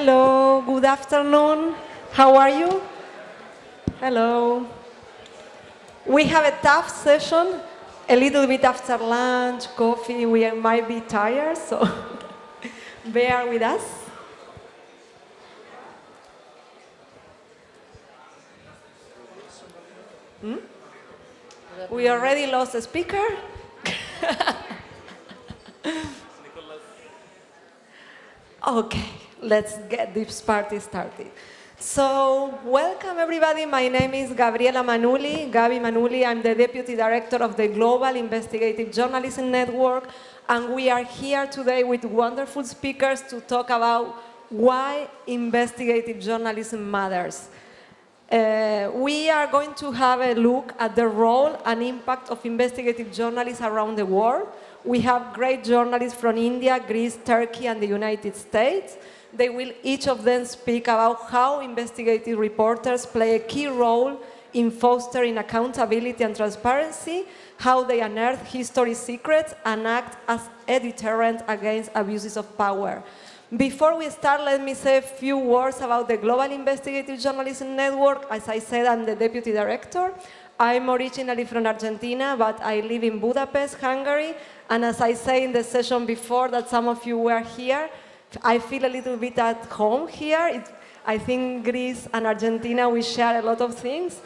Hello, good afternoon. How are you? Hello. We have a tough session, a little bit after lunch, coffee. We might be tired, so bear with us. We already lost a speaker. Okay, let's get this party started. So, welcome everybody. My name is Gabriela Manuli, Gabi Manuli. I'm the Deputy Director of the Global Investigative Journalism Network, and we are here today with wonderful speakers to talk about why investigative journalism matters. We are going to have a look at the role and impact of investigative journalists around the world. We have great journalists from India, Greece, Turkey, and the United States. They will each of them speak about how investigative reporters play a key role in fostering accountability and transparency, how they unearth history secrets and act as a deterrent against abuses of power. Before we start, let me say a few words about the Global Investigative Journalism Network. As I said, I'm the Deputy Director. I'm originally from Argentina, but I live in Budapest, Hungary. And as I said in the session before that some of you were here, I feel a little bit at home here. I think Greece and Argentina, we share a lot of things.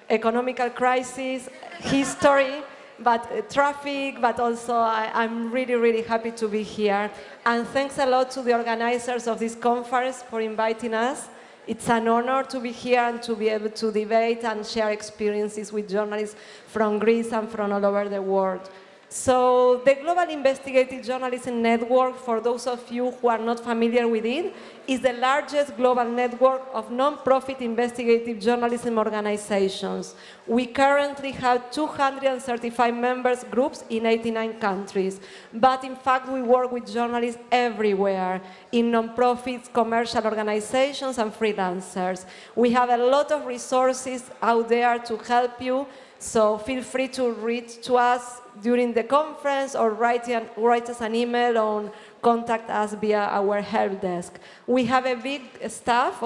Economical crisis, history, but traffic, but also I'm really, really happy to be here. And thanks a lot to the organizers of this conference for inviting us. It's an honor to be here and to be able to debate and share experiences with journalists from Greece and from all over the world. So the Global Investigative Journalism Network, for those of you who are not familiar with it, is the largest global network of non-profit investigative journalism organizations. We currently have 235 members groups in 89 countries. But in fact, we work with journalists everywhere, in non-profits, commercial organizations, and freelancers. We have a lot of resources out there to help you. So feel free to reach to us during the conference or write us an email or contact us via our help desk. We have a big staff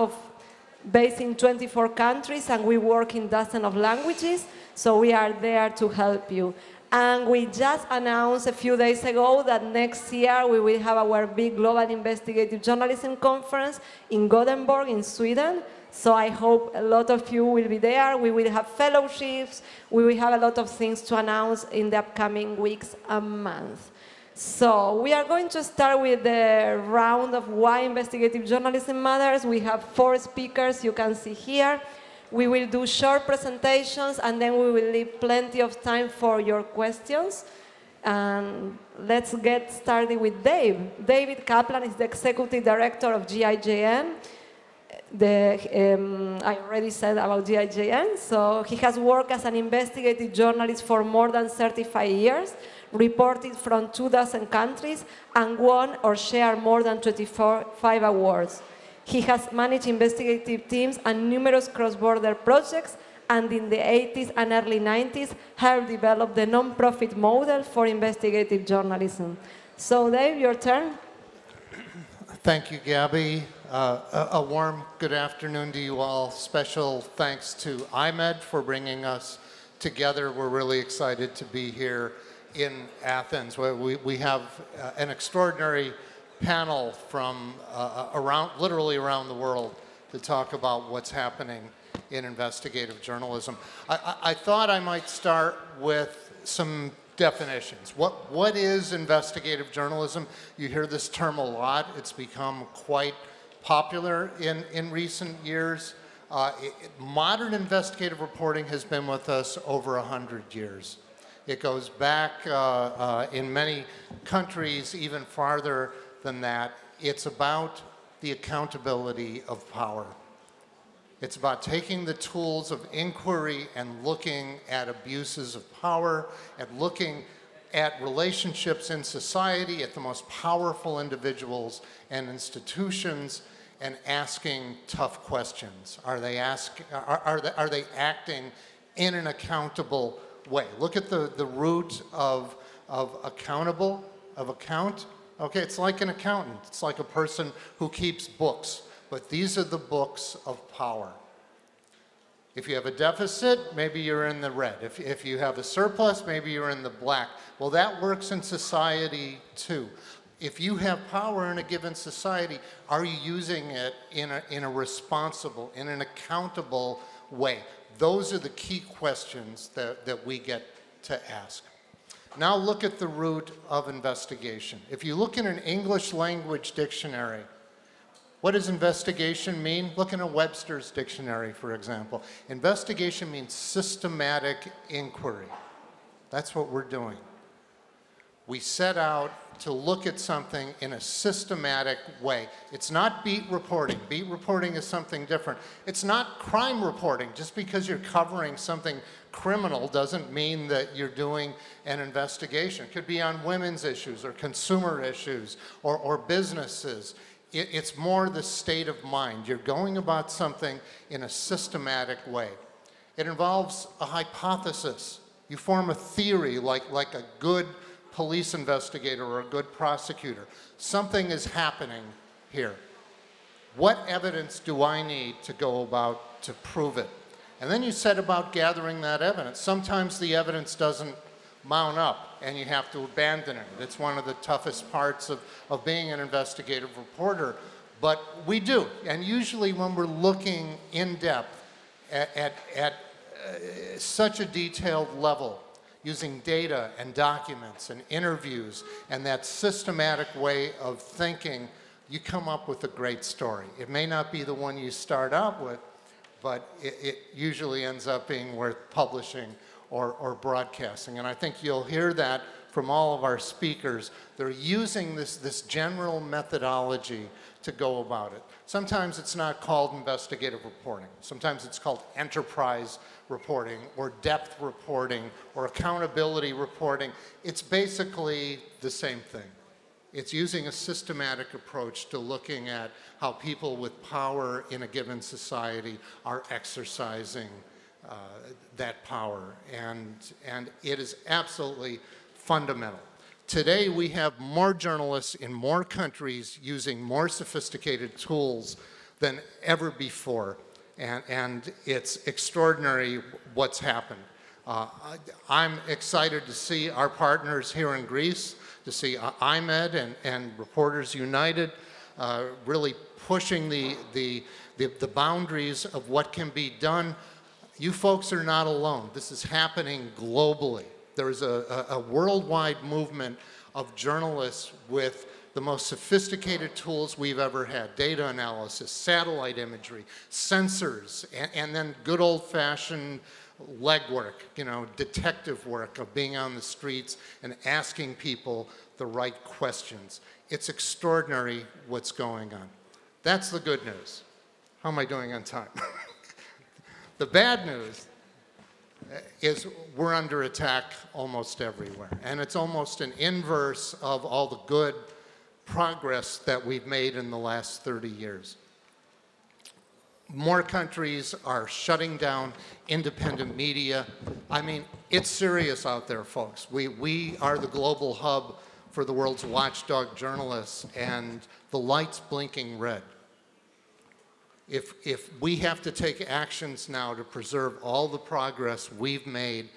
based in 24 countries, and we work in dozens of languages, so we are there to help you. And we just announced a few days ago that next year we will have our big Global Investigative Journalism Conference in Gothenburg in Sweden. So I hope a lot of you will be there. We will have fellowships. We will have a lot of things to announce in the upcoming weeks and months. So we are going to start with the round of why investigative journalism matters. We have 4 speakers you can see here. We will do short presentations, and then we will leave plenty of time for your questions. And let's get started with Dave. David Kaplan is the Executive Director of GIJN. I already said about GIJN, so he has worked as an investigative journalist for more than 35 years, reported from 24 countries, and won or shared more than 25 awards. He has managed investigative teams and numerous cross-border projects, and in the 80s and early 90s, helped develop the non-profit model for investigative journalism. So Dave, your turn. Thank you, Gabby. A warm good afternoon to you all. Special thanks to IMED for bringing us together. We're really excited to be here in Athens. We have an extraordinary panel from literally around the world to talk about what's happening in investigative journalism. I thought I might start with some definitions. What is investigative journalism? You hear this term a lot. It's become quite popular in recent years. Modern investigative reporting has been with us over 100 years. It goes back in many countries even farther than that. It's about the accountability of power. It's about taking the tools of inquiry and looking at abuses of power, at looking at relationships in society, at the most powerful individuals and institutions, and asking tough questions. Are they acting in an accountable way? Look at the root of account. Okay, it's like an accountant. It's like a person who keeps books. but these are the books of power. If you have a deficit, maybe you're in the red. If you have a surplus, maybe you're in the black. Well, that works in society too. If you have power in a given society, are you using it in a responsible, in an accountable way? Those are the key questions that we get to ask. Now look at the root of investigation. If you look in an English language dictionary, what does investigation mean? Look in a Webster's dictionary, for example. Investigation means systematic inquiry. That's what we're doing. We set out to look at something in a systematic way. It's not beat reporting. Beat reporting is something different. It's not crime reporting. Just because you're covering something criminal doesn't mean that you're doing an investigation. It could be on women's issues or consumer issues or businesses. It's more the state of mind. You're going about something in a systematic way. It involves a hypothesis. You form a theory like a good police investigator or a good prosecutor. Something is happening here. What evidence do I need to go about to prove it? And then you set about gathering that evidence. Sometimes the evidence doesn't mount up and you have to abandon it. It's one of the toughest parts of being an investigative reporter, but we do. And usually when we're looking in depth at such a detailed level, using data and documents and interviews and that systematic way of thinking, you come up with a great story. It may not be the one you start out with, but it usually ends up being worth publishing or broadcasting. And I think you'll hear that from all of our speakers. They're using this general methodology to go about it. Sometimes it's not called investigative reporting. Sometimes it's called enterprise reporting or depth reporting or accountability reporting. It's basically the same thing. It's using a systematic approach to looking at how people with power in a given society are exercising that power, and it is absolutely fundamental. Today we have more journalists in more countries using more sophisticated tools than ever before, and it's extraordinary what's happened. I'm excited to see our partners here in Greece, to see IMED and Reporters United really pushing the boundaries of what can be done. You folks are not alone. This is happening globally. There is a worldwide movement of journalists with the most sophisticated tools we've ever had. Data analysis, satellite imagery, sensors, and then good old-fashioned legwork, you know, detective work of being on the streets and asking people the right questions. It's extraordinary what's going on. That's the good news. How am I doing on time? The bad news is we're under attack almost everywhere. And it's almost an inverse of all the good progress that we've made in the last 30 years. More countries are shutting down independent media. I mean, it's serious out there, folks. We are the global hub for the world's watchdog journalists, and the light's blinking red. If we have to take actions now to preserve all the progress we've made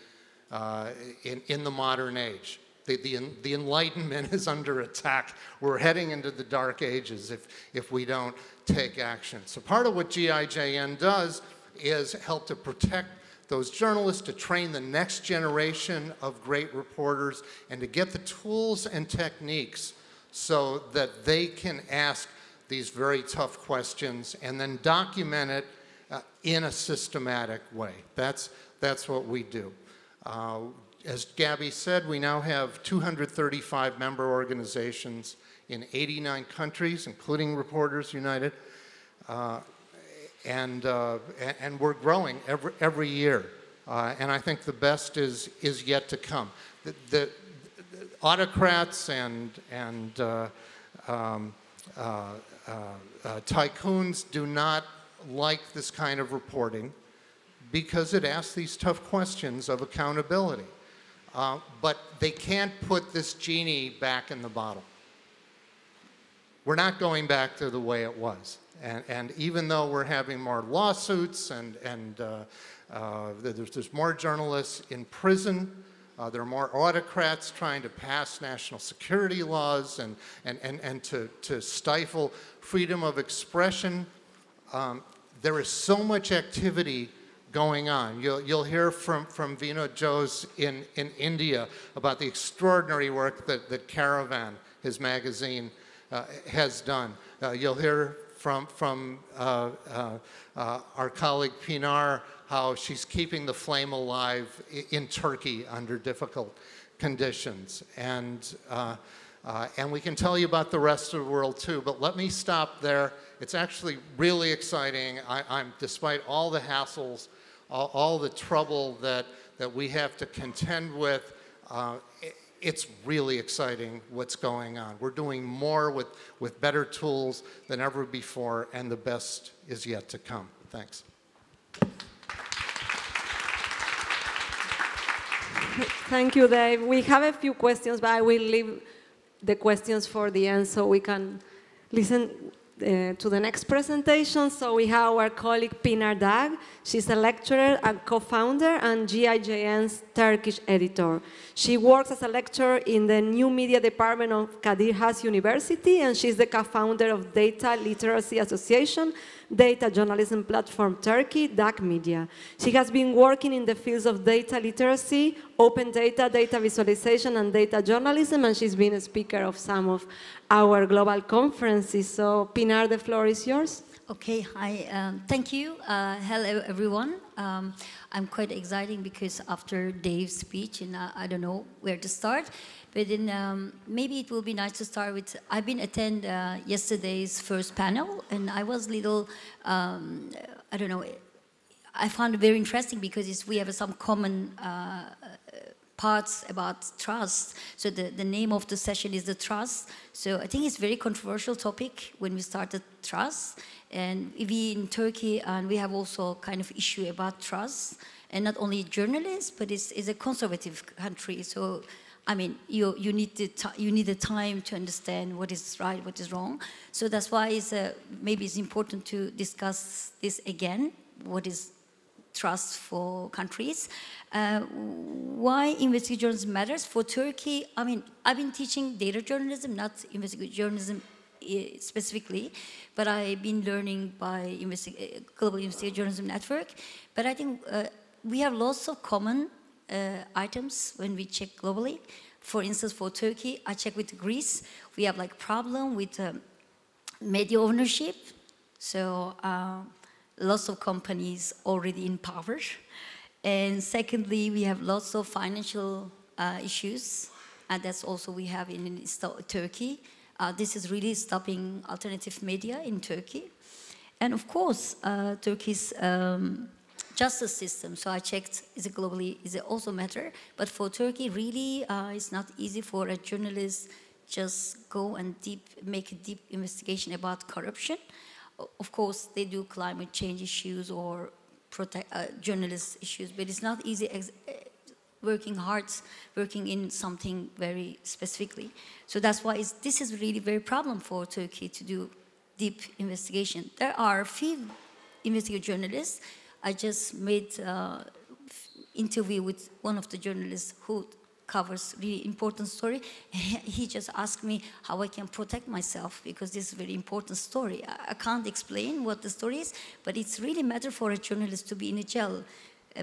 in the modern age, the Enlightenment is under attack. We're heading into the dark ages if we don't take action. So part of what GIJN does is help to protect those journalists, to train the next generation of great reporters, and to get the tools and techniques so that they can ask these very tough questions and then document it in a systematic way. That's what we do. As Gabby said, we now have 235 member organizations in 89 countries, including Reporters United, and we're growing every year. And I think the best is yet to come. The autocrats and tycoons do not like this kind of reporting because it asks these tough questions of accountability. But they can't put this genie back in the bottle. We're not going back to the way it was. And even though we're having more lawsuits and there's more journalists in prison, there are more autocrats trying to pass national security laws and to stifle freedom of expression. There is so much activity going on. You'll hear from Vinod Jose in India about the extraordinary work that Caravan, his magazine, has done. You'll hear from our colleague Pinar how she's keeping the flame alive in Turkey under difficult conditions. And we can tell you about the rest of the world too, but let me stop there. It's actually really exciting. Despite all the hassles, all the trouble that we have to contend with, it's really exciting what's going on. We're doing more with better tools than ever before, and the best is yet to come. Thanks. Thank you, Dave. We have a few questions, but I will leave the questions for the end so we can listen to the next presentation. So we have our colleague Pinar Dag. She's a lecturer and co-founder and GIJN's Turkish editor. She works as a lecturer in the new media department of Kadir Has University, and she's the co-founder of Data Literacy Association, data journalism platform Turkey, DAC Media. She has been working in the fields of data literacy, open data, data visualization, and data journalism, and she's been a speaker of some of our global conferences. So, Pinar, the floor is yours. Okay, hi, thank you. Hello, everyone. I'm quite excited because after Dave's speech, and I don't know where to start, but then maybe it will be nice to start with, I've been attend yesterday's first panel, and I was little, I don't know, I found it very interesting because we have some common parts about trust. So the name of the session is the trust. So I think it's a very controversial topic when we started trust. And we in Turkey, and we have also kind of issue about trust. And not only journalists, but it's a conservative country. So, I mean, you need the time to understand what is right, what is wrong. So that's why maybe it's important to discuss this again. What is trust for countries? Why investigative journalism matters for Turkey? I mean, I've been teaching data journalism, not investigative journalism specifically, but I've been learning by Global Investigative Journalism Network. But I think we have lots of common items when we check globally. For instance, for Turkey, I check with Greece. We have like problem with media ownership. So lots of companies already in power. And secondly, we have lots of financial issues. And that's also we have in Turkey. This is really stopping alternative media in Turkey. And of course, Turkey's justice system. So I checked, is it also matter? But for Turkey, really, it's not easy for a journalist just go and make a deep investigation about corruption. Of course, they do climate change issues or journalist issues, but it's not easy working in something very specifically. So that's why this is really very problem for Turkey to do deep investigation. There are few investigative journalists. I just made interview with one of the journalists who covers really important story. He just asked me how I can protect myself because this is a very important story. I can't explain what the story is, but it's really matter for a journalist to be in a jail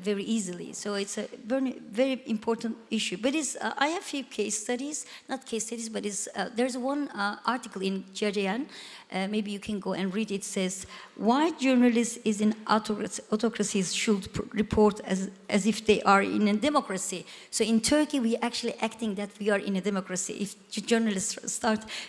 very easily. So it's a very, very important issue. But I have a few case studies, not case studies, but there's one article in GIJN, maybe you can go and read it. It says, why journalists in autocracies should report as if they are in a democracy. So in Turkey, we actually acting that we are in a democracy. If journalists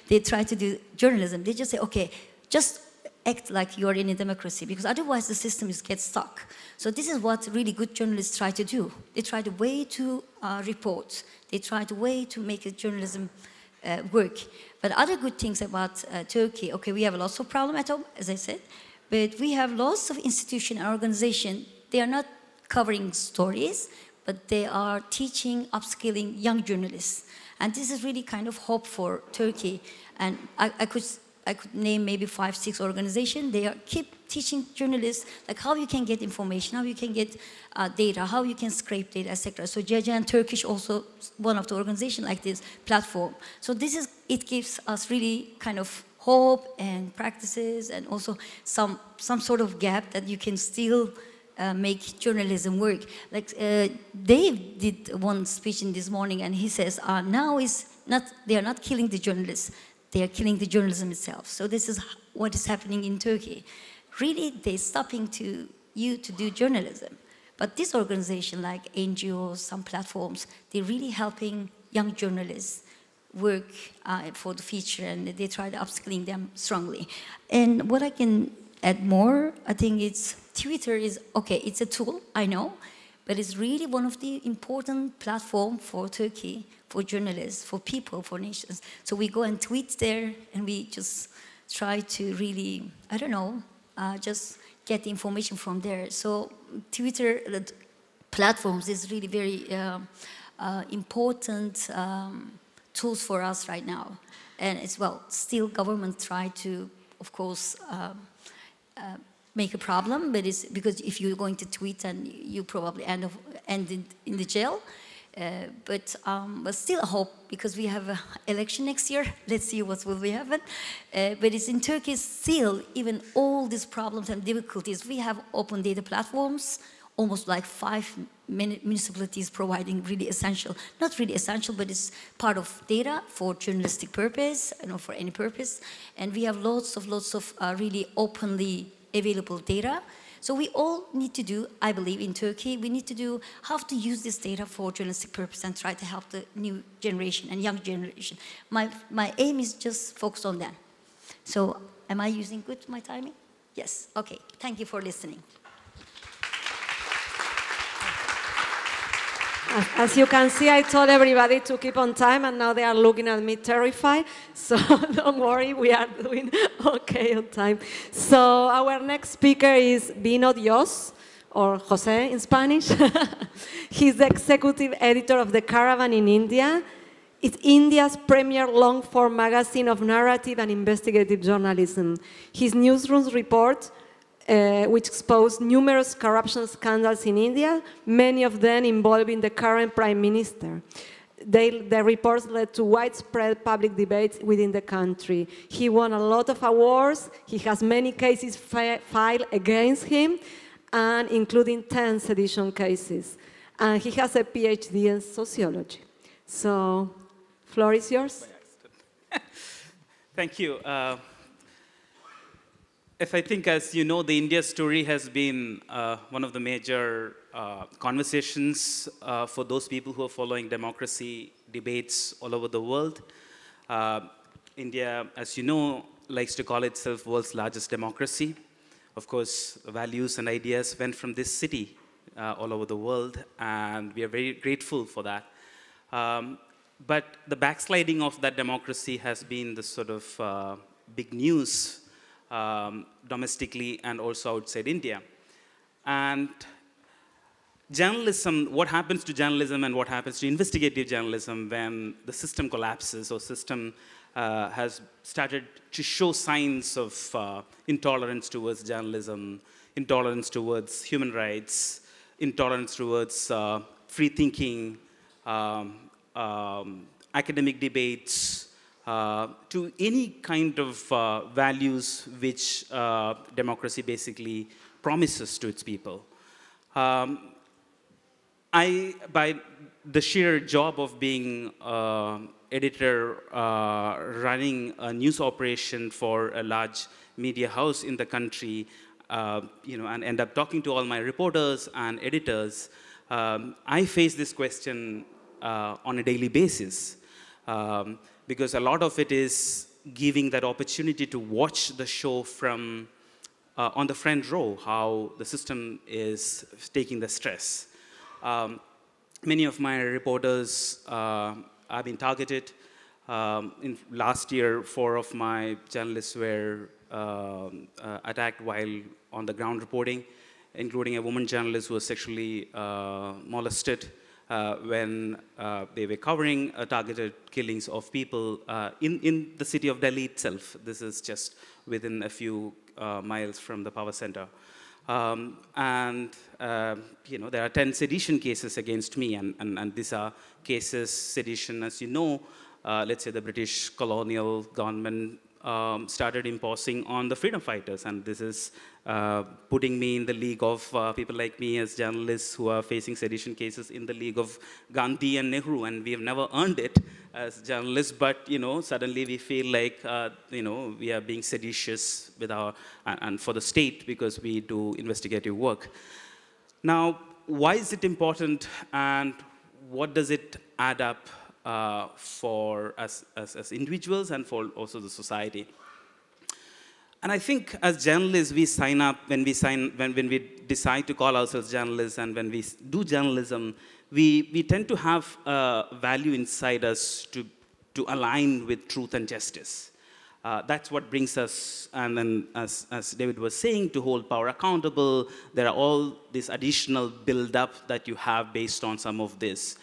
they try to do journalism, they just say, okay, just act like you're in a democracy, because otherwise the system gets stuck. So this is what really good journalists try to do. They try to way to report. They try to way to make a journalism work. But other good things about Turkey, okay, we have lots of problems at home, as I said, but we have lots of institutions and organizations. They are not covering stories, but they are teaching, upskilling young journalists. And this is really kind of hope for Turkey. And I could I could name maybe 5, 6 organizations. They keep teaching journalists like how you can get information, how you can get data, how you can scrape data, etc. So GIJN Turkish also one of the organizations like this platform. So it gives us really kind of hope and practices and also some sort of gap that you can still make journalism work. Like Dave did one speech in this morning, and he says, now they are not killing the journalists, they are killing the journalism itself. So this is what is happening in Turkey. Really, they're stopping you to do journalism. But this organization, like NGOs, some platforms, they're really helping young journalists work for the future, and they try to upskilling them strongly. And what I can add more, I think Twitter is, okay, it's a tool, I know, but it's really one of the important platforms for Turkey, for journalists, for people, for nations. So we go and tweet there, and we just try to really, I don't know, just get the information from there. So Twitter platforms is really very important tools for us right now. And it's, well, still government try to, of course, make a problem, but it's because if you're going to tweet, and you probably end in the jail. But still I hope, because we have an election next year, let's see what will happen. But it's in Turkey still, even all these problems and difficulties, we have open data platforms, almost like 5 municipalities providing really essential, not really essential, but it's part of data for journalistic purpose, for any purpose. And we have lots of really openly available data. So we all need to do, I believe, in Turkey, we need to do how to use this data for journalistic purpose and try to help the new generation and young generation. My aim is just focused on that. So am I using good my timing? Yes, okay, thank you for listening. As you can see, I told everybody to keep on time, and now they are looking at me terrified. So don't worry, we are doing okay on time. So our next speaker is Vino Dios, or Jose in Spanish. He's the executive editor of The Caravan in India. It's India's premier long-form magazine of narrative and investigative journalism. His newsroom report, which exposed numerous corruption scandals in India, many of them involving the current prime minister. The reports led to widespread public debates within the country. He won a lot of awards. He has many cases filed against him, and including 10 sedition cases. And he has a PhD in sociology. So, floor is yours. Thank you. If I think, as you know, the India story has been one of the major conversations for those people who are following democracy debates all over the world. India, as you know, likes to call itself world's largest democracy. Of course, values and ideas went from this city all over the world, and we are very grateful for that. But the backsliding of that democracy has been the sort of big news domestically and also outside India. And journalism, what happens to journalism and what happens to investigative journalism when the system collapses or system has started to show signs of intolerance towards journalism, intolerance towards human rights, intolerance towards free thinking, academic debates, to any kind of values which democracy basically promises to its people. By the sheer job of being editor, running a news operation for a large media house in the country, and end up talking to all my reporters and editors, I face this question on a daily basis. Because a lot of it is giving that opportunity to watch the show from on the front row, how the system is taking the stress. Many of my reporters have been targeted. In last year, 4 of my journalists were attacked while on the ground reporting, including a woman journalist who was sexually molested. when they were covering targeted killings of people in the city of Delhi itself. This is just within a few miles from the power center. And there are 10 sedition cases against me, and these are cases, sedition, as you know, let's say the British colonial government started imposing on the freedom fighters, and this is putting me in the league of people like me as journalists who are facing sedition cases in the league of Gandhi and Nehru, and we have never earned it as journalists, but suddenly we feel like we are being seditious with and for the state because we do investigative work. Now, why is it important, and what does it add up for us as individuals and for also the society? And I think as journalists, we sign up, when we decide to call ourselves journalists, and when we do journalism, we tend to have a value inside us to align with truth and justice. That's what brings us, and then as David was saying, to hold power accountable. There are all this additional build-up that you have based on some of this.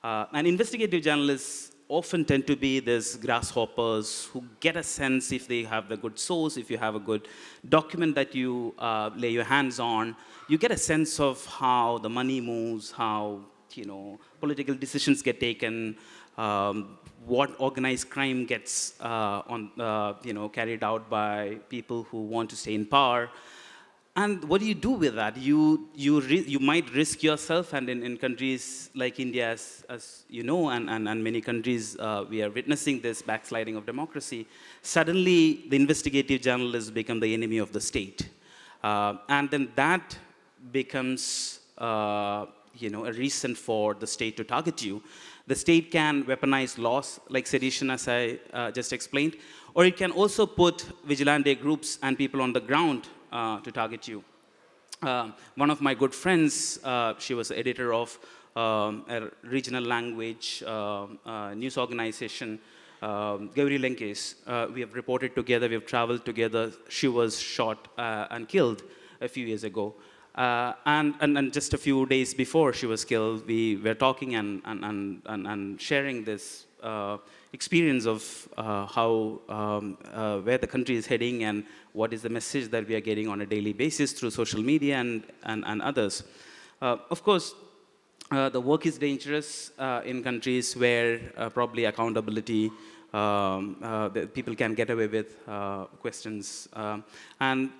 And investigative journalists often tend to be these grasshoppers who get a sense, if they have the good source, if you have a good document that you lay your hands on, you get a sense of how the money moves, how political decisions get taken, what organized crime gets carried out by people who want to stay in power. And what do you do with that? You might risk yourself, and in countries like India, as you know, and many countries, we are witnessing this backsliding of democracy. Suddenly, the investigative journalists become the enemy of the state. And then that becomes a reason for the state to target you. The state can weaponize laws like sedition, as I just explained, or it can also put vigilante groups and people on the ground to target you. One of my good friends, she was editor of a regional language news organization, Gauri Lenkes. We have reported together, we have traveled together. She was shot and killed a few years ago. And just a few days before she was killed, we were talking and sharing this experience of how where the country is heading and what is the message that we are getting on a daily basis through social media and others. Of course, the work is dangerous in countries where probably accountability, people can get away with questions. And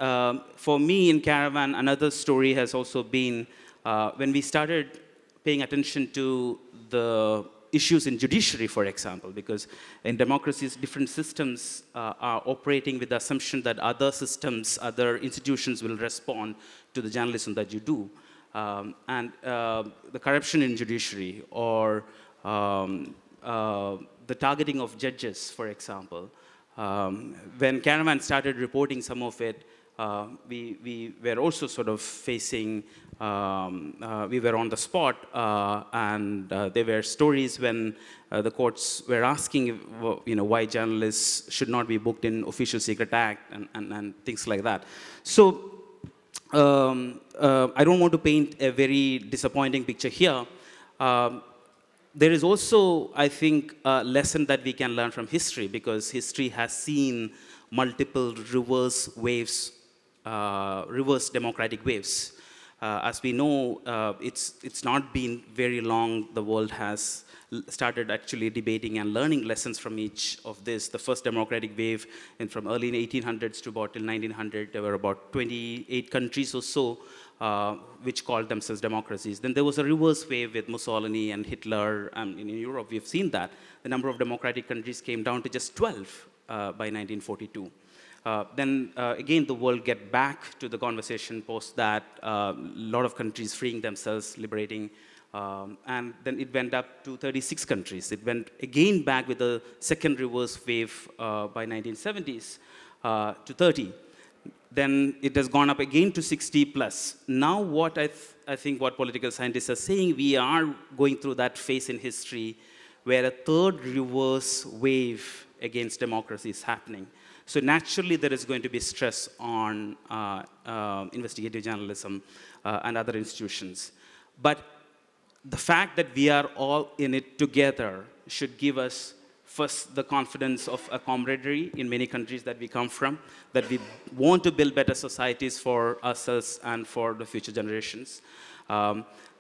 for me in Caravan, another story has also been when we started paying attention to the issues in judiciary, for example, because in democracies, different systems are operating with the assumption that other systems, other institutions will respond to the journalism that you do. And the corruption in judiciary, or the targeting of judges, for example. When Caravan started reporting some of it, we were also sort of facing, we were on the spot, and there were stories when the courts were asking, why journalists should not be booked in Official Secret Act and things like that. So I don't want to paint a very disappointing picture here. There is also, I think, a lesson that we can learn from history, because history has seen multiple reverse waves, reverse democratic waves. As we know, it's not been very long the world has started actually debating and learning lessons from each of this. The first democratic wave from early 1800s to about till 1900, there were about 28 countries or so which called themselves democracies. Then there was a reverse wave with Mussolini and Hitler, and in Europe we've seen that. The number of democratic countries came down to just 12 by 1942. Then again, the world get back to the conversation post that, a lot of countries freeing themselves, liberating, and then it went up to 36 countries. It went again back with a second reverse wave by 1970s to 30. Then it has gone up again to 60 plus. Now what I think what political scientists are saying, we are going through that phase in history where a third reverse wave against democracy is happening. So naturally, there is going to be stress on investigative journalism and other institutions. But the fact that we are all in it together should give us first the confidence of a camaraderie in many countries that we come from, that we want to build better societies for ourselves and for the future generations.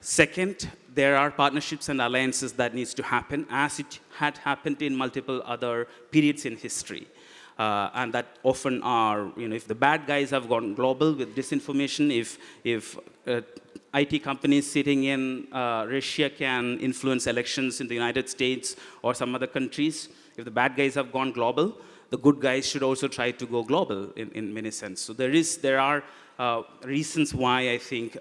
Second, there are partnerships and alliances that needs to happen, as it had happened in multiple other periods in history. And that often are, if the bad guys have gone global with disinformation, if IT companies sitting in Russia can influence elections in the United States or some other countries, if the bad guys have gone global, the good guys should also try to go global in many sense. So there are reasons why I think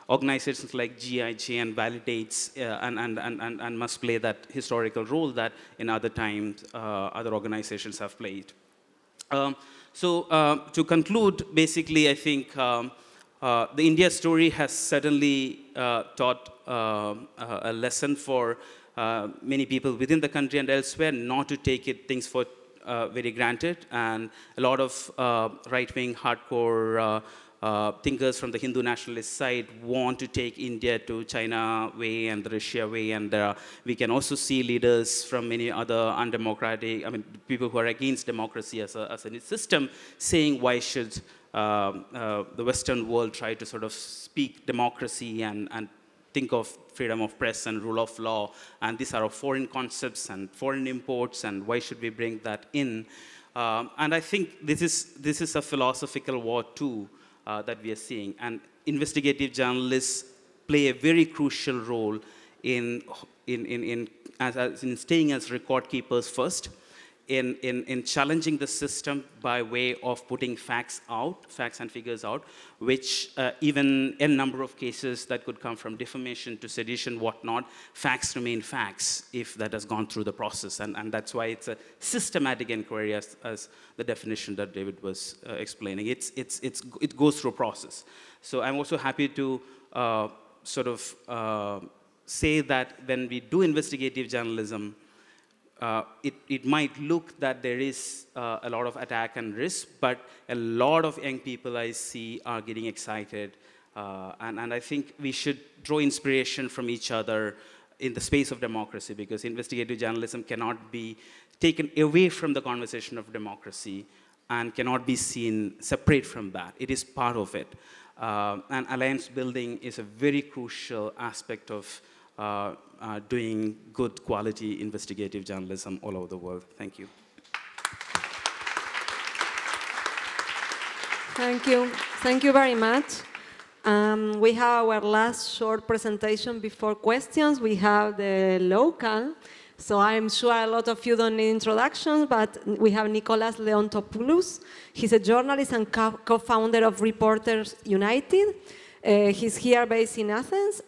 organizations like GIJN validates and must play that historical role that in other times other organizations have played. So to conclude, basically, I think the India story has certainly taught a lesson for many people within the country and elsewhere not to take things for very granted. And a lot of right-wing, hardcore thinkers from the Hindu nationalist side want to take India to China way and the Russia way, and we can also see leaders from many other undemocratic, people who are against democracy as a system saying why should the Western world try to sort of speak democracy and think of freedom of press and rule of law, and these are foreign concepts and foreign imports, and why should we bring that in? And I think this is a philosophical war too, that we are seeing. And investigative journalists play a very crucial role in staying as record keepers first, in challenging the system by way of putting facts and figures out, which even in a number of cases that could come from defamation to sedition, whatnot, facts remain facts if that has gone through the process. And that's why it's a systematic inquiry as the definition that David was explaining. It goes through a process. So I'm also happy to say that when we do investigative journalism, it might look that there is a lot of attack and risk, but a lot of young people I see are getting excited. And I think we should draw inspiration from each other in the space of democracy, because investigative journalism cannot be taken away from the conversation of democracy and cannot be seen separate from that. It is part of it. And alliance building is a very crucial aspect of doing good quality investigative journalism all over the world. Thank you. Thank you. Thank you very much. We have our last short presentation before questions. We have the local. So I'm sure a lot of you don't need introductions, but we have Nicholas Leontopoulos. He's a journalist and co-founder of Reporters United. He's here based in Athens.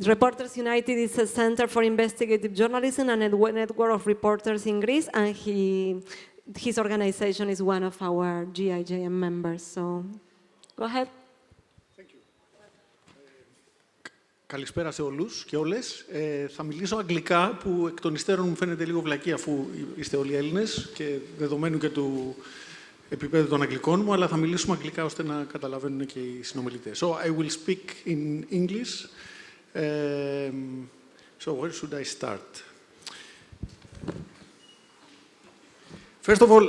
Reporters United is a center for investigative journalism and a network of reporters in Greece, and his organization is one of our GIJN members. So, go ahead. Thank you. Καλησπέρα σε όλους και όλες. Θα μιλήσω αγγλικά, που εκ των υστέρων μου φαίνεται λίγο βλακή, αφού είστε όλοι Έλληνες και δεδομένου και του επίπεδου των αγγλικών μου, αλλά θα μιλήσουμε αγγλικά ώστε να καταλαβαίνουν και οι συνομιλητές. So, I will speak in English. So where should I start? First of all,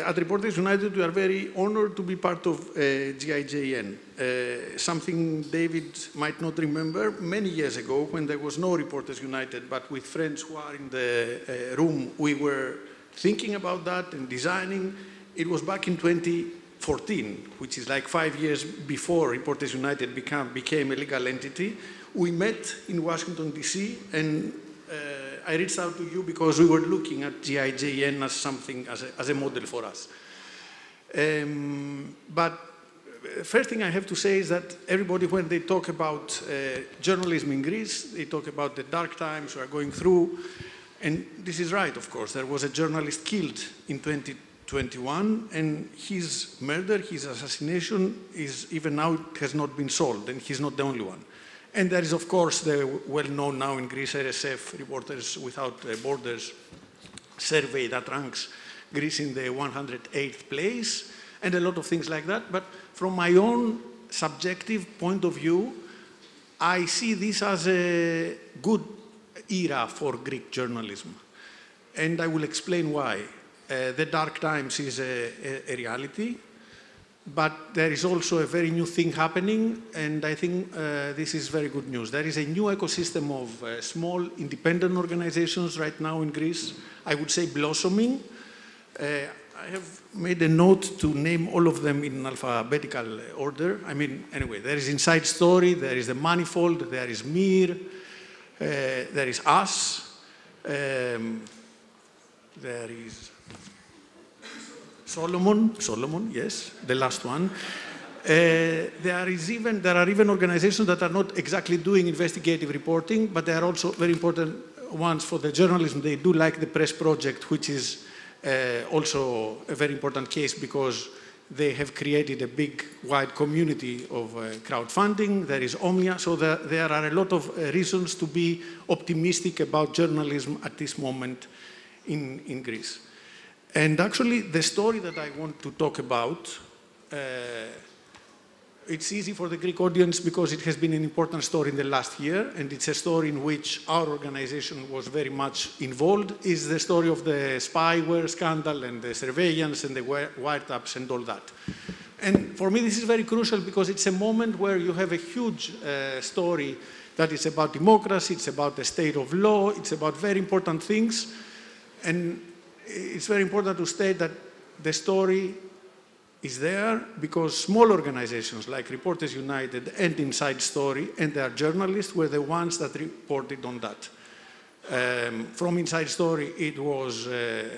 at Reporters United, we are very honored to be part of GIJN. Something David might not remember, many years ago, when there was no Reporters United, but with friends who are in the room, we were thinking about that and designing. It was back in 2014, which is like 5 years before Reporters United became a legal entity. We met in Washington, D.C., and I reached out to you because we were looking at GIJN as something, as a model for us. But first thing I have to say is that everybody, when they talk about journalism in Greece, they talk about the dark times we are going through. And this is right, of course. There was a journalist killed in 2021, and his murder, his assassination, even now has not been solved, and he's not the only one. And there is, of course, the well-known now in Greece RSF, Reporters Without Borders survey that ranks Greece in the 108th place, and a lot of things like that. But from my own subjective point of view, I see this as a good era for Greek journalism. And I will explain why. The dark times is a reality, but there is also a very new thing happening, and I think this is very good news. There is a new ecosystem of small independent organizations right now in Greece, I would say blossoming. I have made a note to name all of them in alphabetical order. I mean, anyway, there is Inside Story, there is The Manifold, there is Mir, there is Us, there is Solomon, yes, the last one. There are even organizations that are not exactly doing investigative reporting, but they are also very important ones for the journalism. They do, like the Press Project, which is also a very important case because they have created a big, wide community of crowdfunding. There is Omnia, so there are a lot of reasons to be optimistic about journalism at this moment in Greece. And actually, the story that I want to talk about, it's easy for the Greek audience because it has been an important story in the last year, and it's a story in which our organization was very much involved, is the story of the spyware scandal and the surveillance and the wiretaps and all that. And for me, this is very crucial because it's a moment where you have a huge story that is about democracy, it's about the state of law, it's about very important things. And it's very important to state that the story is there because small organizations like Reporters United and Inside Story and their journalists were the ones that reported on that. From Inside Story, it was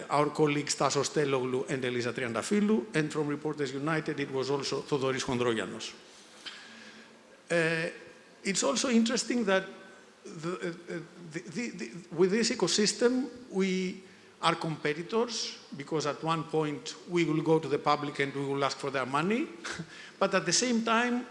our colleagues Tasos Teloglu and Elisa Triantafylou, and from Reporters United, it was also Thodoris Chondrogiannos. It's also interesting that with this ecosystem, we are competitors, because at one point we will go to the public and we will ask for their money. But at the same time,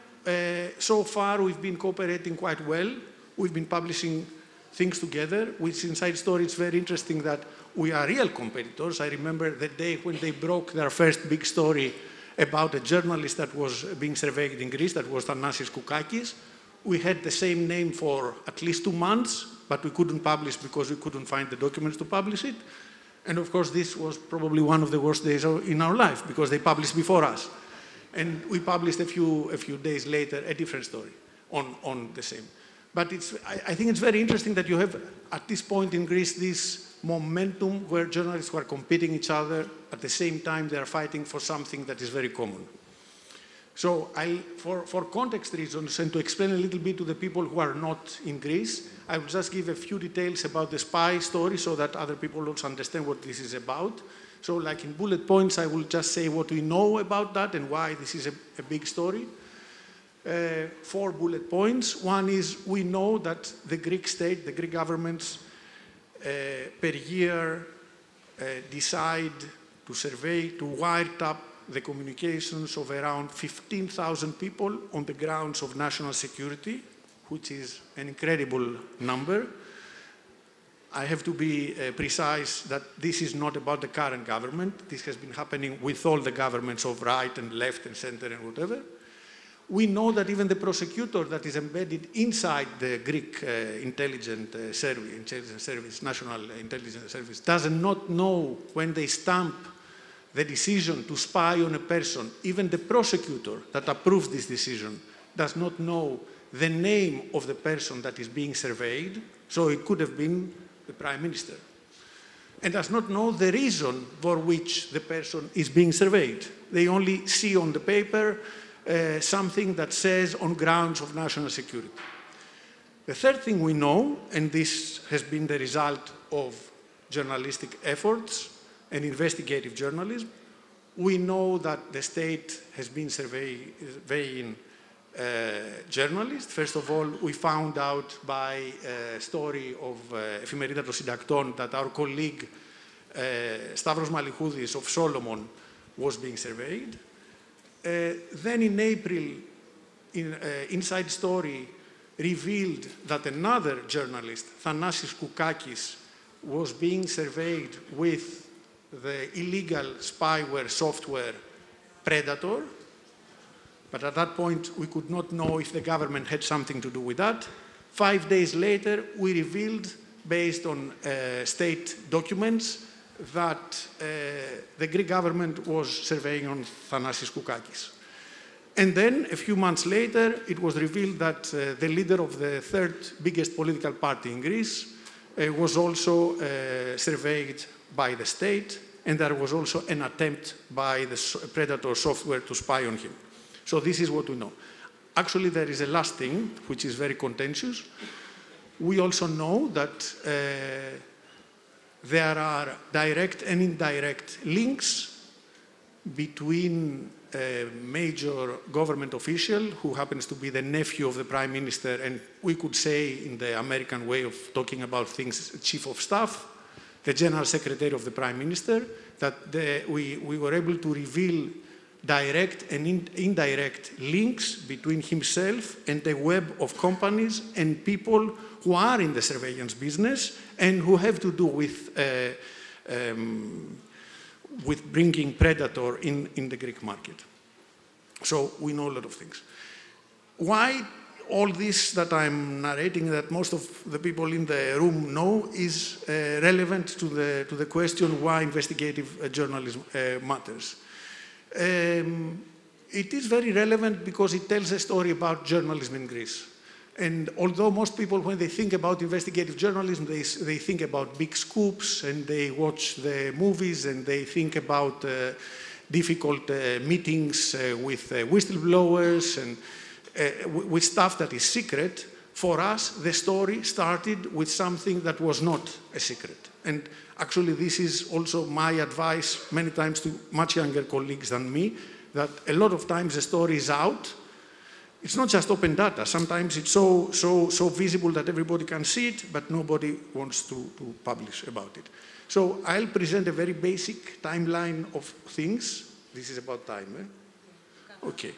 so far we've been cooperating quite well. We've been publishing things together, which Inside Story, it's very interesting that we are real competitors. I remember the day when they broke their first big story about a journalist that was being surveyed in Greece, that was Thanasis Koukakis. We had the same name for at least 2 months, but we couldn't publish because we couldn't find the documents to publish it. And of course, this was probably one of the worst days in our life because they published before us. And we published a few days later a different story on the same. But I think it's very interesting that you have, at this point in Greece, this momentum where journalists who are competing each other, at the same time they are fighting for something that is very common. So for context reasons and to explain a little bit to the people who are not in Greece, I will just give a few details about the spy story so that other people also understand what this is about. So like in bullet points, I will just say what we know about that and why this is a big story. 4 bullet points. One is we know that the Greek state, the Greek governments per year decide to survey, to wiretap the communications of around 15,000 people on the grounds of national security, which is an incredible number. I have to be precise that this is not about the current government. This has been happening with all the governments of right and left and center and whatever. We know that even the prosecutor that is embedded inside the Greek intelligence service, National Intelligence Service, does not know when they stamp the decision to spy on a person. Even the prosecutor that approves this decision does not know the name of the person that is being surveyed, so it could have been the Prime Minister, and does not know the reason for which the person is being surveyed. They only see on the paper something that says on grounds of national security. The third thing we know, and this has been the result of journalistic efforts and investigative journalism, we know that the state has been surveying journalists. First of all, we found out by a story of Εφημερίδα των Συντακτών that our colleague Stavros Malichoudis of Solomon was being surveyed. Then in April, Inside Story revealed that another journalist, Thanasis Koukakis, was being surveyed with the illegal spyware software Predator. But at that point, we could not know if the government had something to do with that. 5 days later, we revealed, based on state documents, that the Greek government was surveying on Thanasis Koukakis. And then, a few months later, it was revealed that the leader of the third biggest political party in Greece was also surveyed by the state, and there was also an attempt by the Predator software to spy on him. So this is what we know. Actually, there is a last thing, which is very contentious. We also know that there are direct and indirect links between a major government official who happens to be the nephew of the prime minister, and we could say, in the American way of talking about things, chief of staff, the general secretary of the prime minister, that we were able to reveal direct and indirect links between himself and a web of companies and people who are in the surveillance business and who have to do with bringing Predator in the Greek market. So we know a lot of things. Why all this that I'm narrating, that most of the people in the room know, is relevant to the question why investigative journalism matters. It is very relevant because it tells a story about journalism in Greece. And although most people, when they think about investigative journalism, they think about big scoops, and they watch the movies, and they think about difficult meetings with whistleblowers, and with stuff that is secret. For us, the story started with something that was not a secret. And actually, this is also my advice many times to much younger colleagues than me, that a lot of times the story is out. It's not just open data. Sometimes it's so visible that everybody can see it, but nobody wants to publish about it. So I'll present a very basic timeline of things. This is about time, eh? Okay.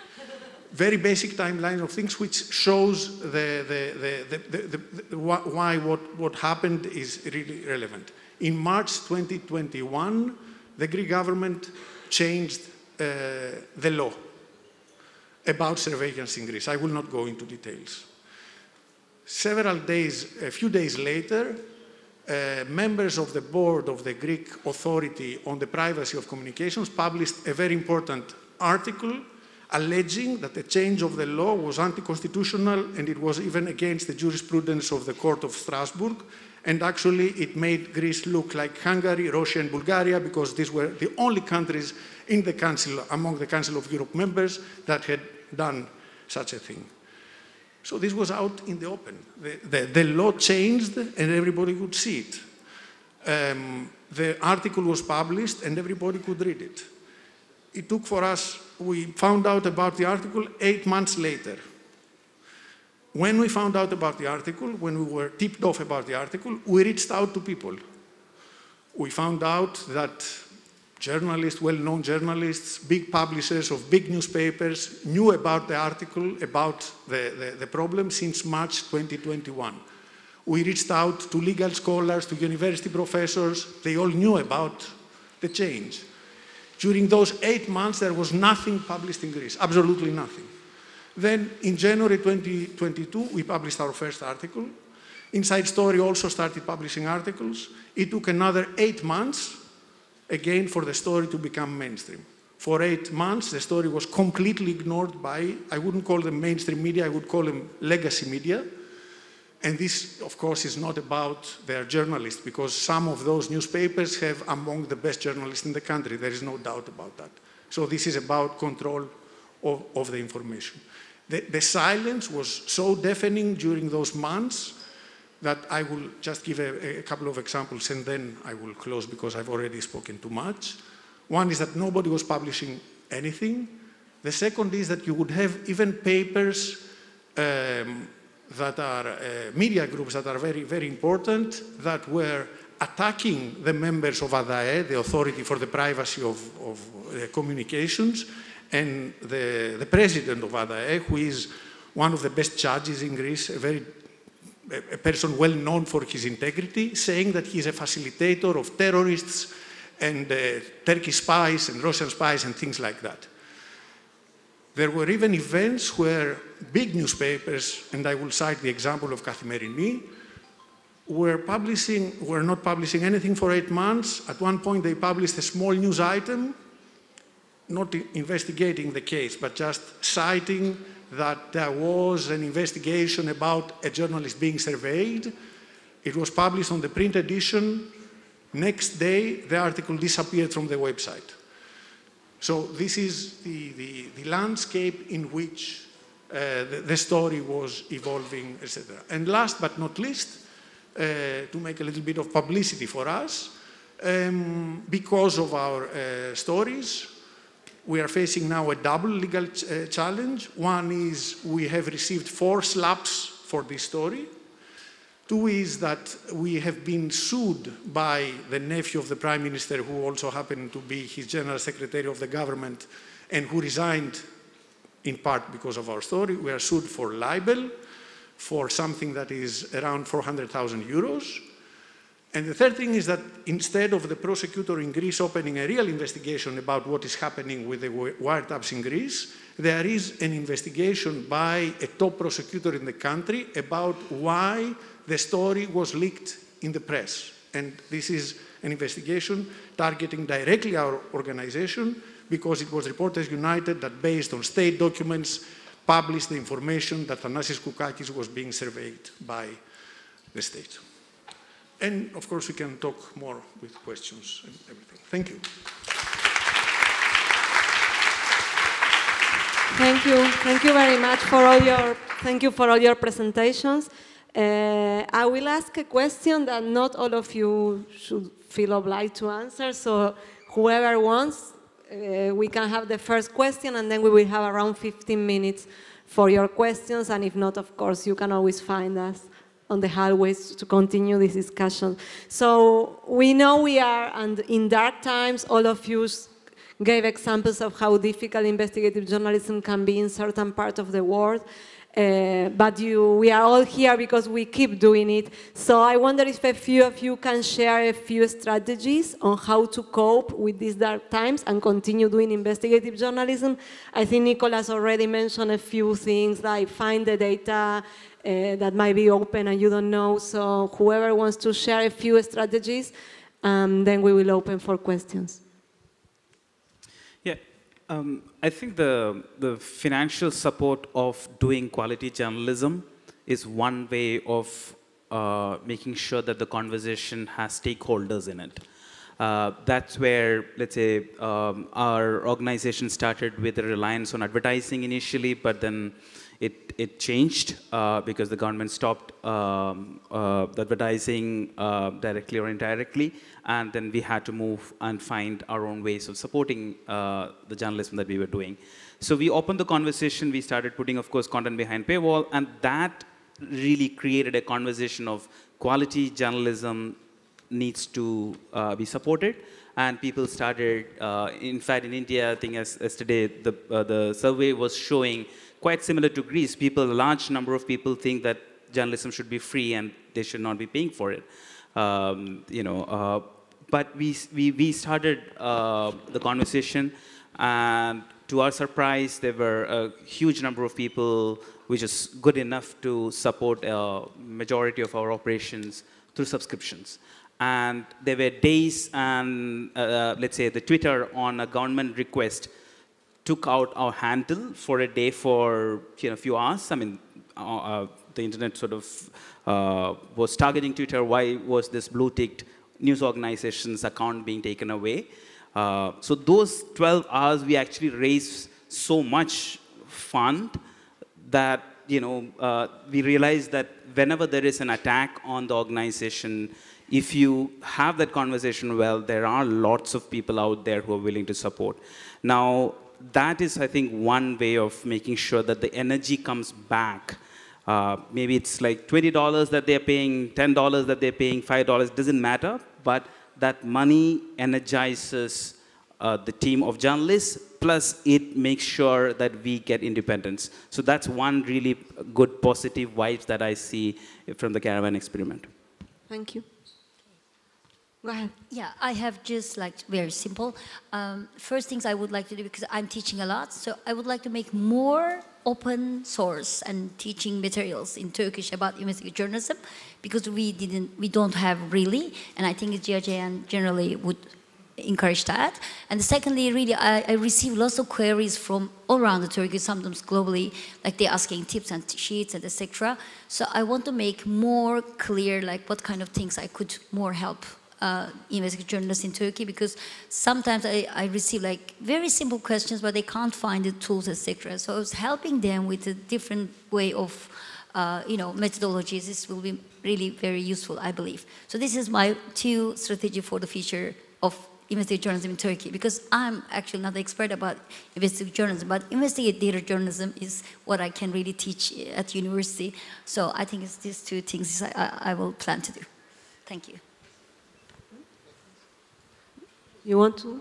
Very basic timeline of things which shows why what happened is really relevant. In March 2021, the Greek government changed the law about surveillance in Greece. I will not go into details. A few days later, members of the board of the Greek Authority on the Privacy of Communications published a very important article alleging that the change of the law was unconstitutional, and it was even against the jurisprudence of the Court of Strasbourg. And actually, it made Greece look like Hungary, Russia, and Bulgaria, because these were the only countries in the Council, among the Council of Europe members, that had done such a thing. So this was out in the open. The law changed, and everybody could see it. The article was published, and everybody could read it. It took for us, we found out about the article 8 months later. When we found out about the article, when we were tipped off about the article, we reached out to people. We found out that journalists, well-known journalists, big publishers of big newspapers knew about the article, about the problem since March 2021. We reached out to legal scholars, to university professors. They all knew about the change. During those 8 months, there was nothing published in Greece, absolutely nothing. Then, in January 2022, we published our first article. Inside Story also started publishing articles. It took another 8 months, again, for the story to become mainstream. For 8 months, the story was completely ignored by, I wouldn't call them mainstream media, I would call them legacy media. And this, of course, is not about their journalists, because some of those newspapers have among the best journalists in the country. There is no doubt about that. So this is about control of the information. The silence was so deafening during those months that I will just give a couple of examples, and then I will close because I've already spoken too much. One is that nobody was publishing anything. The second is that you would have even papers that are media groups that are very, very important, that were attacking the members of ADAE, the Authority for the Privacy of Communications, and the president of ADAE, who is one of the best judges in Greece, a person well known for his integrity, saying that he is a facilitator of terrorists and Turkish spies and Russian spies and things like that. There were even events where big newspapers, and I will cite the example of Kathimerini, were not publishing anything for 8 months. At one point, they published a small news item, not investigating the case, but just citing that there was an investigation about a journalist being surveyed. It was published on the print edition. Next day, the article disappeared from the website. So this is the landscape in which the story was evolving, etc. And last but not least, to make a little bit of publicity for us, because of our stories, we are facing now a double legal challenge. One is we have received 4 slaps for this story. 2 is that we have been sued by the nephew of the Prime Minister, who also happened to be his General Secretary of the government, and who resigned in part because of our story. We are sued for libel, for something that is around 400,000 euros. And the third thing is that instead of the prosecutor in Greece opening a real investigation about what is happening with the wiretaps in Greece, there is an investigation by a top prosecutor in the country about why the story was leaked in the press. And this is an investigation targeting directly our organization, because it was Reporters United that, based on state documents, published the information that Thanasis Koukakis was being surveyed by the state. And of course, we can talk more with questions and everything. Thank you. Thank you very much for all your presentations. I will ask a question that not all of you should feel obliged to answer, so whoever wants, we can have the first question, and then we will have around 15 minutes for your questions, and if not, of course, you can always find us on the hallways to continue this discussion. So we know we are in dark times. All of you gave examples of how difficult investigative journalism can be in certain parts of the world. But we are all here because we keep doing it. So I wonder if a few of you can share a few strategies on how to cope with these dark times and continue doing investigative journalism. I think Nicholas already mentioned a few things, like find the data that might be open and you don't know. So whoever wants to share a few strategies, then we will open for questions. I think the financial support of doing quality journalism is one way of making sure that the conversation has stakeholders in it. That's where, let's say, our organization started with a reliance on advertising initially, but then it changed because the government stopped the advertising directly or indirectly, and then we had to move and find our own ways of supporting the journalism that we were doing. So we opened the conversation, we started putting, of course, content behind paywall, and that really created a conversation of quality journalism needs to be supported. And people started, in fact, in India, I think yesterday, the survey was showing quite similar to Greece. A large number of people think that journalism should be free and they should not be paying for it. But we started the conversation, and to our surprise, there were a huge number of people which is good enough to support a majority of our operations through subscriptions. And there were days, and let's say the Twitter on a government request took out our handle for a day for a few hours. I mean, the internet sort of was targeting Twitter. Why was this blue-ticked news organization's account being taken away? So those 12 hours, we actually raised so much fund that we realized that whenever there is an attack on the organization, if you have that conversation well, there are lots of people out there who are willing to support. Now, that is, I think, one way of making sure that the energy comes back. Maybe it's like $20 that they're paying, $10 that they're paying, $5, doesn't matter, but that money energizes the team of journalists, plus it makes sure that we get independence. So that's one really good positive vibes that I see from the Caravan experiment. Thank you. Go ahead. Yeah, I have just like very simple. First things I would like to do, because I'm teaching a lot, so I would like to make more open source and teaching materials in Turkish about investigative journalism, because we don't have really, and I think GIJN generally would encourage that. And secondly, really, I receive lots of queries from all around the Turkey, sometimes globally, like they're asking tips and sheets and etc. So I want to make more clear, like what kind of things I could more help investigative journalists in Turkey, because sometimes I receive like very simple questions, but they can't find the tools, etc. So I was helping them with a different way of, methodologies. This will be really very useful, I believe. So this is my two strategy for the future of investigative journalism in Turkey, because I'm actually not the expert about investigative journalism, but investigative journalism is what I can really teach at university. So I think it's these two things I will plan to do. Thank you. You want to?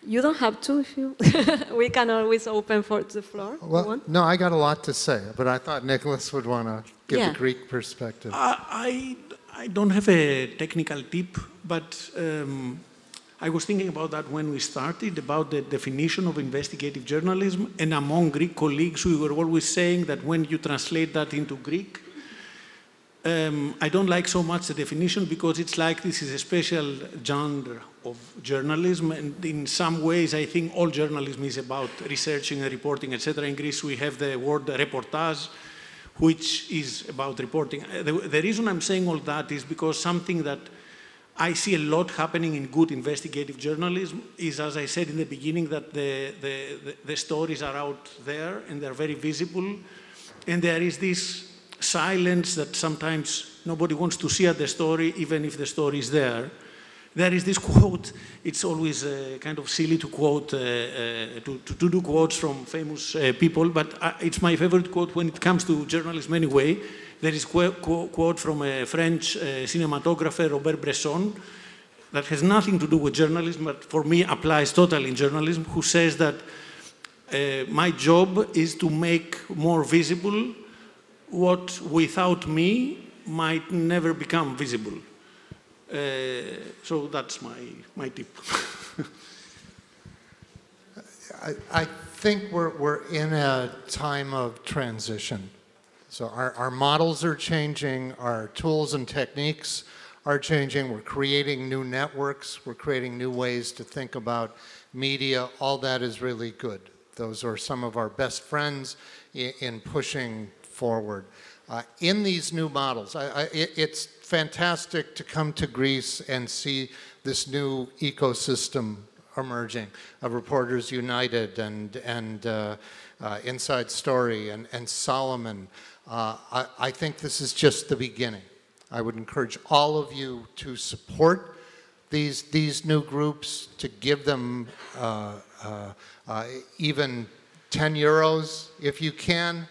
You don't have to if you... We can always open for the floor. Well, no, I got a lot to say, but I thought Nicholas would want to give a Greek perspective. I don't have a technical tip, but I was thinking about that when we started, about the definition of investigative journalism, and among Greek colleagues we were always saying that when you translate that into Greek, I don't like so much the definition, because it's like this is a special genre of journalism, and in some ways I think all journalism is about researching and reporting, etc. In Greece we have the word reportage, which is about reporting. The reason I'm saying all that is because something that I see a lot happening in good investigative journalism is, as I said in the beginning, that the stories are out there and they're very visible, and there is this silence that sometimes nobody wants to see at the story, even if the story is there. There is this quote, it's always kind of silly to quote, to do quotes from famous people, but it's my favorite quote when it comes to journalism anyway. There is a quote from a French cinematographer, Robert Bresson, that has nothing to do with journalism, but for me applies totally in journalism, who says that my job is to make more visible what without me might never become visible. So that's my tip. I think we're in a time of transition. So our models are changing, our tools and techniques are changing, we're creating new networks, we're creating new ways to think about media. All that is really good. Those are some of our best friends in pushing forward. In these new models, it's fantastic to come to Greece and see this new ecosystem emerging of Reporters United and Inside Story and Solomon. I think this is just the beginning. I would encourage all of you to support these new groups, to give them even 10 euros if you can,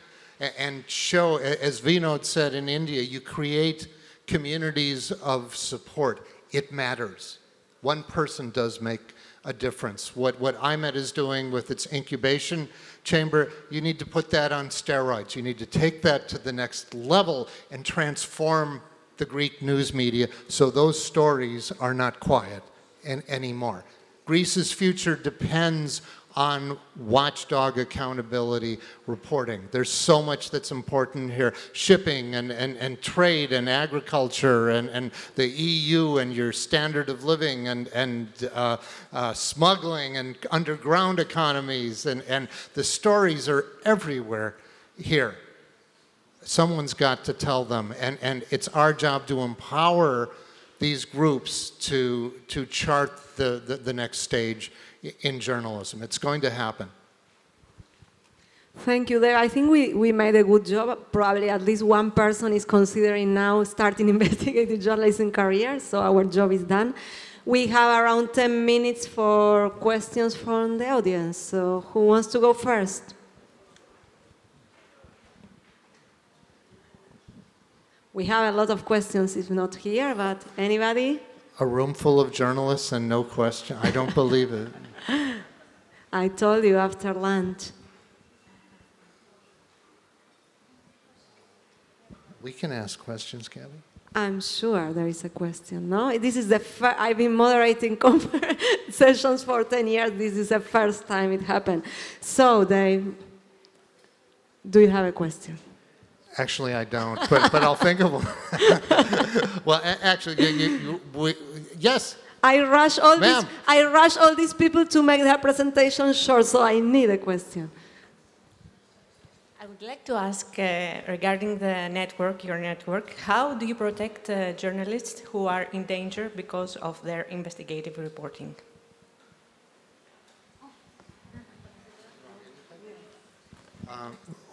and show, as Vinod said in India, you create communities of support. It matters. One person does make a difference. What IMED is doing with its incubation chamber, you need to put that on steroids. You need to take that to the next level and transform the Greek news media so those stories are not quiet anymore. Greece's future depends on watchdog accountability reporting. There's so much that's important here. Shipping and trade and agriculture and the EU and your standard of living and smuggling and underground economies and the stories are everywhere here. Someone's got to tell them, and it's our job to empower these groups to chart the next stage in journalism. It's going to happen. Thank you there. I think we made a good job. Probably at least one person is considering now starting investigative journalism career, so our job is done. We have around 10 minutes for questions from the audience. So who wants to go first? We have a lot of questions, if not here, but anybody? A room full of journalists and no question. I don't believe it. I told you after lunch. We can ask questions, Gabby. I'm sure there is a question, no? This is the I've been moderating sessions for 10 years. This is the first time it happened. So, Dave, do you have a question? Actually, I don't, but I'll think of one. Well, actually, yes. I rush all these people to make their presentation short, so I need a question. I would like to ask regarding the network, your network, how do you protect journalists who are in danger because of their investigative reporting?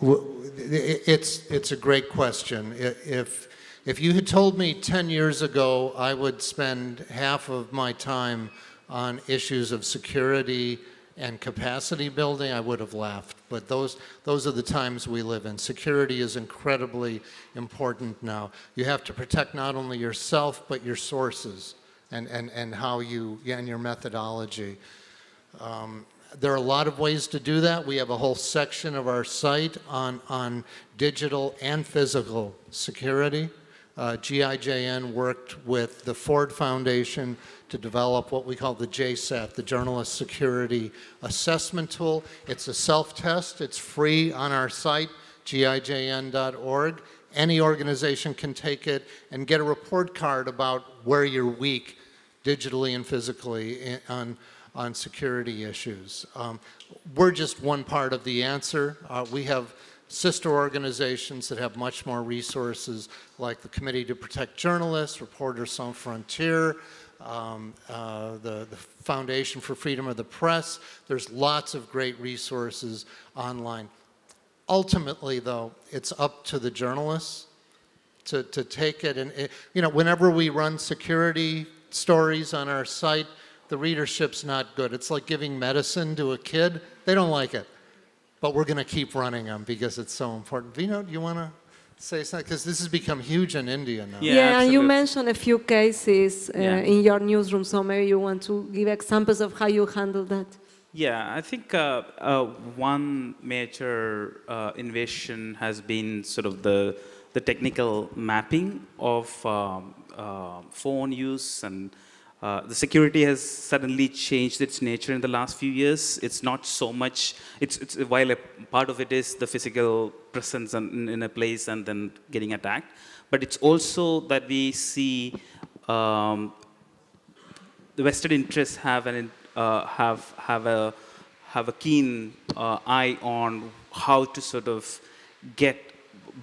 It's a great question. If you had told me 10 years ago I would spend half of my time on issues of security and capacity building, I would have laughed. But those are the times we live in. Security is incredibly important now. You have to protect not only yourself, but your sources and how you, and your methodology. There are a lot of ways to do that. We have a whole section of our site on digital and physical security. GIJN worked with the Ford Foundation to develop what we call the JSAT, the Journalist Security Assessment Tool. It's a self-test. It's free on our site, GIJN.org. Any organization can take it and get a report card about where you're weak digitally and physically on security issues. We're just one part of the answer. We have sister organizations that have much more resources, like the Committee to Protect Journalists, Reporters Sans Frontières, the Foundation for Freedom of the Press. There's lots of great resources online. Ultimately, though, it's up to the journalists to take it. And, you know, whenever we run security stories on our site, the readership's not good. It's like giving medicine to a kid. They don't like it. But we're going to keep running them because it's so important. Vino, do you want to say something? Because this has become huge in India now. Yeah, and you mentioned a few cases in your newsroom, so maybe you want to give examples of how you handle that. Yeah, I think one major innovation has been sort of the technical mapping of phone use, and the security has suddenly changed its nature in the last few years. It's not so much, while a part of it is the physical presence in a place and then getting attacked, but it's also that we see the vested interests have a keen eye on how to sort of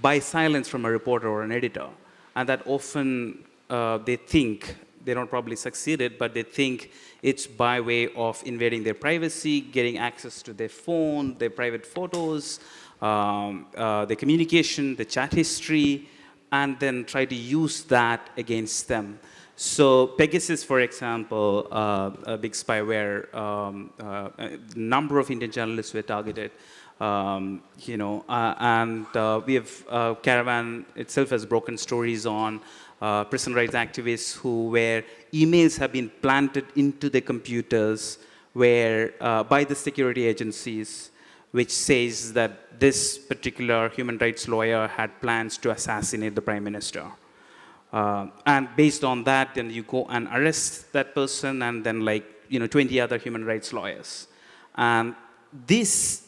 buy silence from a reporter or an editor, and that often they think. They don't probably succeed it, but they think it's by way of invading their privacy, getting access to their phone, their private photos, their communication, the chat history, and then try to use that against them. So Pegasus, for example, a big spyware, a number of Indian journalists were targeted. You know, and we have Caravan itself has broken stories on prison rights activists where emails have been planted into the computers by the security agencies, which says that this particular human rights lawyer had plans to assassinate the prime minister. And based on that, then you go and arrest that person, and then 20 other human rights lawyers. And this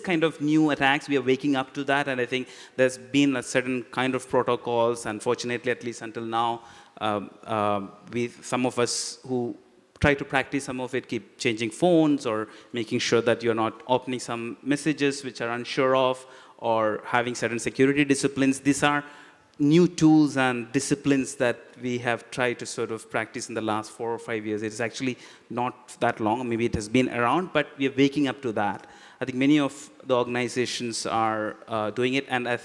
kind of new attacks, we are waking up to that, and I think there's been a certain kind of protocols, and fortunately, at least until now, some of us who try to practice some of it keep changing phones or making sure that you're not opening some messages which are unsure of, or having certain security disciplines. These are new tools and disciplines that we have tried to sort of practice in the last 4 or 5 years. It is actually not that long. Maybe it has been around, but we are waking up to that. I think many of the organizations are doing it, and as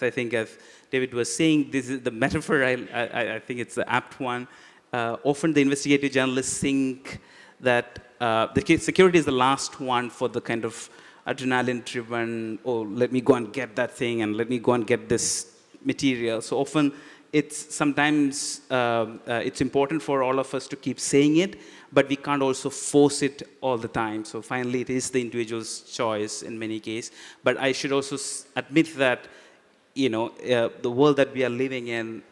David was saying, this is the metaphor, I think it's the apt one. Often the investigative journalists think that the security is the last one for the kind of adrenaline-driven, oh, let me go and get that thing, and let me go and get this material. So often sometimes it's important for all of us to keep saying it, but we can't also force it all the time. So finally, it is the individual's choice in many cases. But I should also admit that, you know, the world that we are living in,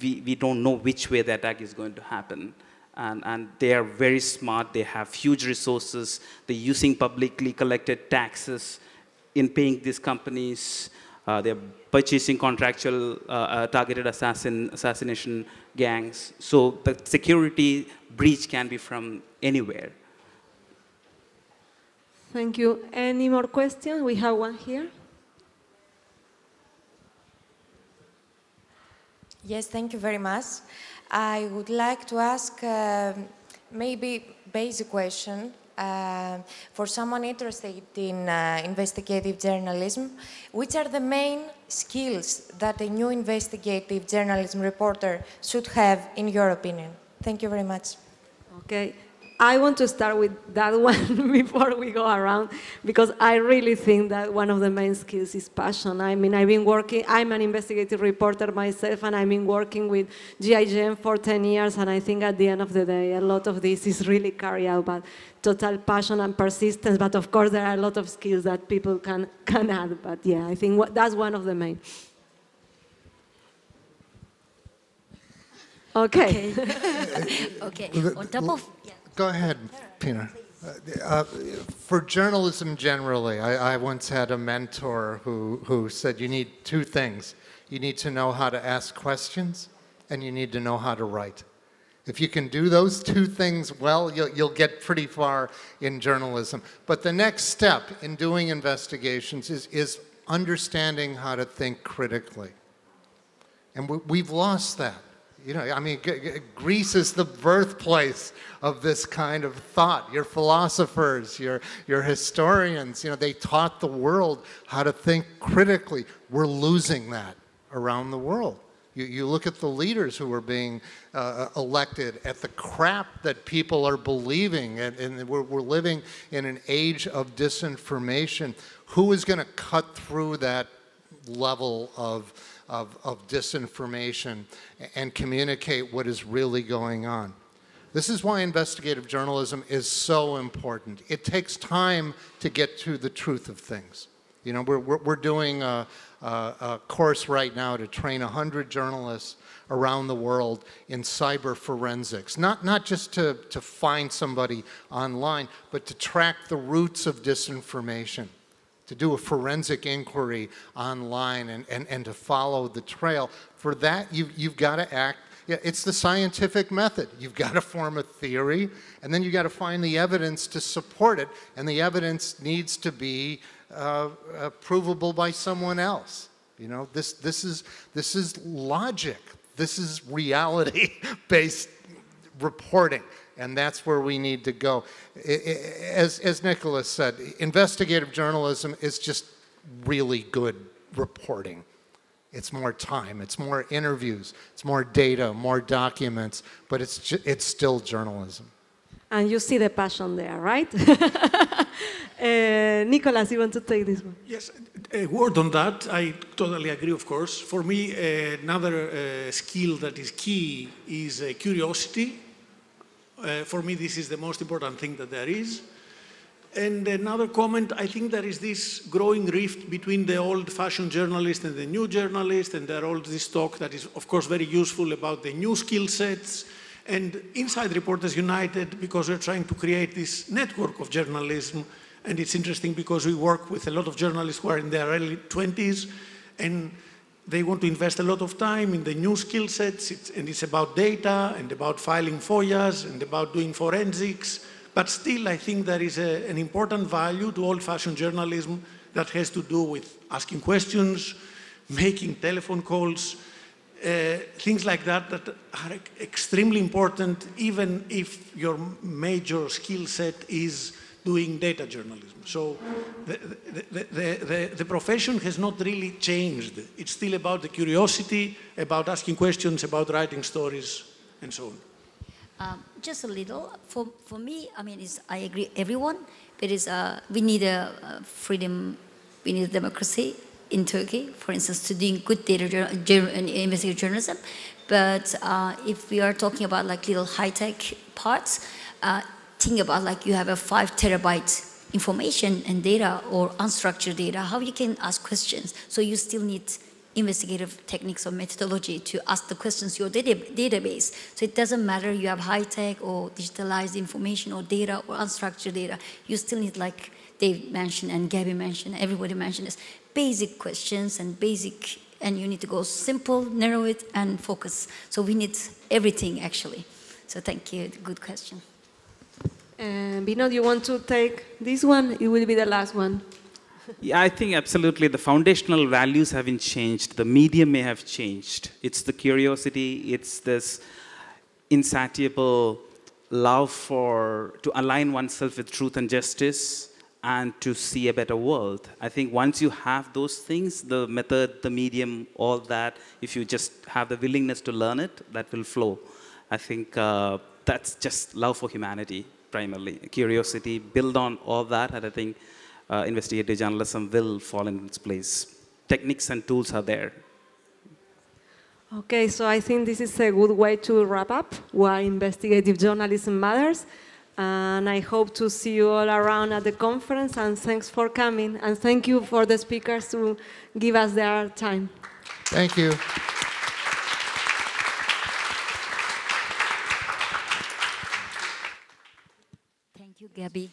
we don't know which way the attack is going to happen. And they are very smart. They have huge resources. They're using publicly collected taxes in paying these companies. They're purchasing contractual targeted assassination gangs. So the security breach can be from anywhere. Thank you. Any more questions? We have one here. Yes, thank you very much. I would like to ask maybe basic question for someone interested in investigative journalism. Which are the main skills that a new investigative journalism reporter should have, in your opinion? Thank you very much. Okay. I want to start with that one before we go around, because I really think that one of the main skills is passion. I mean, I'm an investigative reporter myself, and I've been working with GIJN for 10 years, and I think at the end of the day, a lot of this is really carried out by total passion and persistence, but of course there are a lot of skills that people can add, but yeah, I think that's one of the main. Okay. Okay. On top of... Yeah. Go ahead, Pina. For journalism generally, I once had a mentor who said you need two things. You need to know how to ask questions, and you need to know how to write. If you can do those two things well, you'll get pretty far in journalism. But the next step in doing investigations is understanding how to think critically. And we've lost that. You know, I mean, Greece is the birthplace of this kind of thought. Your philosophers, your historians, you know, they taught the world how to think critically. We're losing that around the world. You look at the leaders who are being elected, at the crap that people are believing, and we're living in an age of disinformation. Who is going to cut through that level of disinformation and communicate what is really going on? This is why investigative journalism is so important. It takes time to get to the truth of things. You know, we're doing a course right now to train 100 journalists around the world in cyber forensics. Not just to find somebody online, but to track the roots of disinformation, to do a forensic inquiry online and to follow the trail. For that, you've got to act. Yeah, it's the scientific method. You've got to form a theory, and then you've got to find the evidence to support it, and the evidence needs to be provable by someone else. You know, this is logic. This is reality-based reporting, and that's where we need to go. As Nicholas said, investigative journalism is just really good reporting. It's more time, it's more interviews, it's more data, more documents, but it's still journalism. And you see the passion there, right? Nicholas, you want to take this one? Yes, a word on that. I totally agree, of course. For me, another skill that is key is curiosity. For me, this is the most important thing that there is. And another comment, I think there is this growing rift between the old-fashioned journalist and the new journalist, and there are all this talk that is, of course, very useful about the new skill sets. And inside Reporters United, because we're trying to create this network of journalism, and it's interesting because we work with a lot of journalists who are in their early 20s, and they want to invest a lot of time in the new skill sets, and it's about data, and about filing FOIAs, and about doing forensics. But still, I think there is an important value to old-fashioned journalism that has to do with asking questions, making telephone calls, things like that that are extremely important, even if your major skill set is doing data journalism. So the profession has not really changed. It's still about the curiosity, about asking questions, about writing stories, and so on. Just a little. For me, I mean, I agree everyone, but we need a freedom, we need a democracy in Turkey, for instance, to doing good data investigative journalism. But if we are talking about like little high-tech parts, think about like you have a 5 terabyte information and data or unstructured data, how you can ask questions. So you still need investigative techniques or methodology to ask the questions to your database. So it doesn't matter you have high-tech or digitalized information or data or unstructured data. You still need, like Dave mentioned and Gabby mentioned, everybody mentioned this, basic questions and you need to go simple, narrow it, and focus. So we need everything, actually. So thank you, good question. Bino, do you want to take this one? It will be the last one. Yeah, I think absolutely the foundational values haven't changed. The medium may have changed. It's the curiosity, it's this insatiable love to align oneself with truth and justice and to see a better world. I think once you have those things, the method, the medium, all that, if you just have the willingness to learn it, that will flow. I think that's just love for humanity, primarily. Curiosity, build on all that, and I think investigative journalism will fall in its place. Techniques and tools are there. Okay, so I think this is a good way to wrap up why investigative journalism matters. And I hope to see you all around at the conference, and thanks for coming. And thank you for the speakers to give us their time. Thank you. Thank you, Gabby.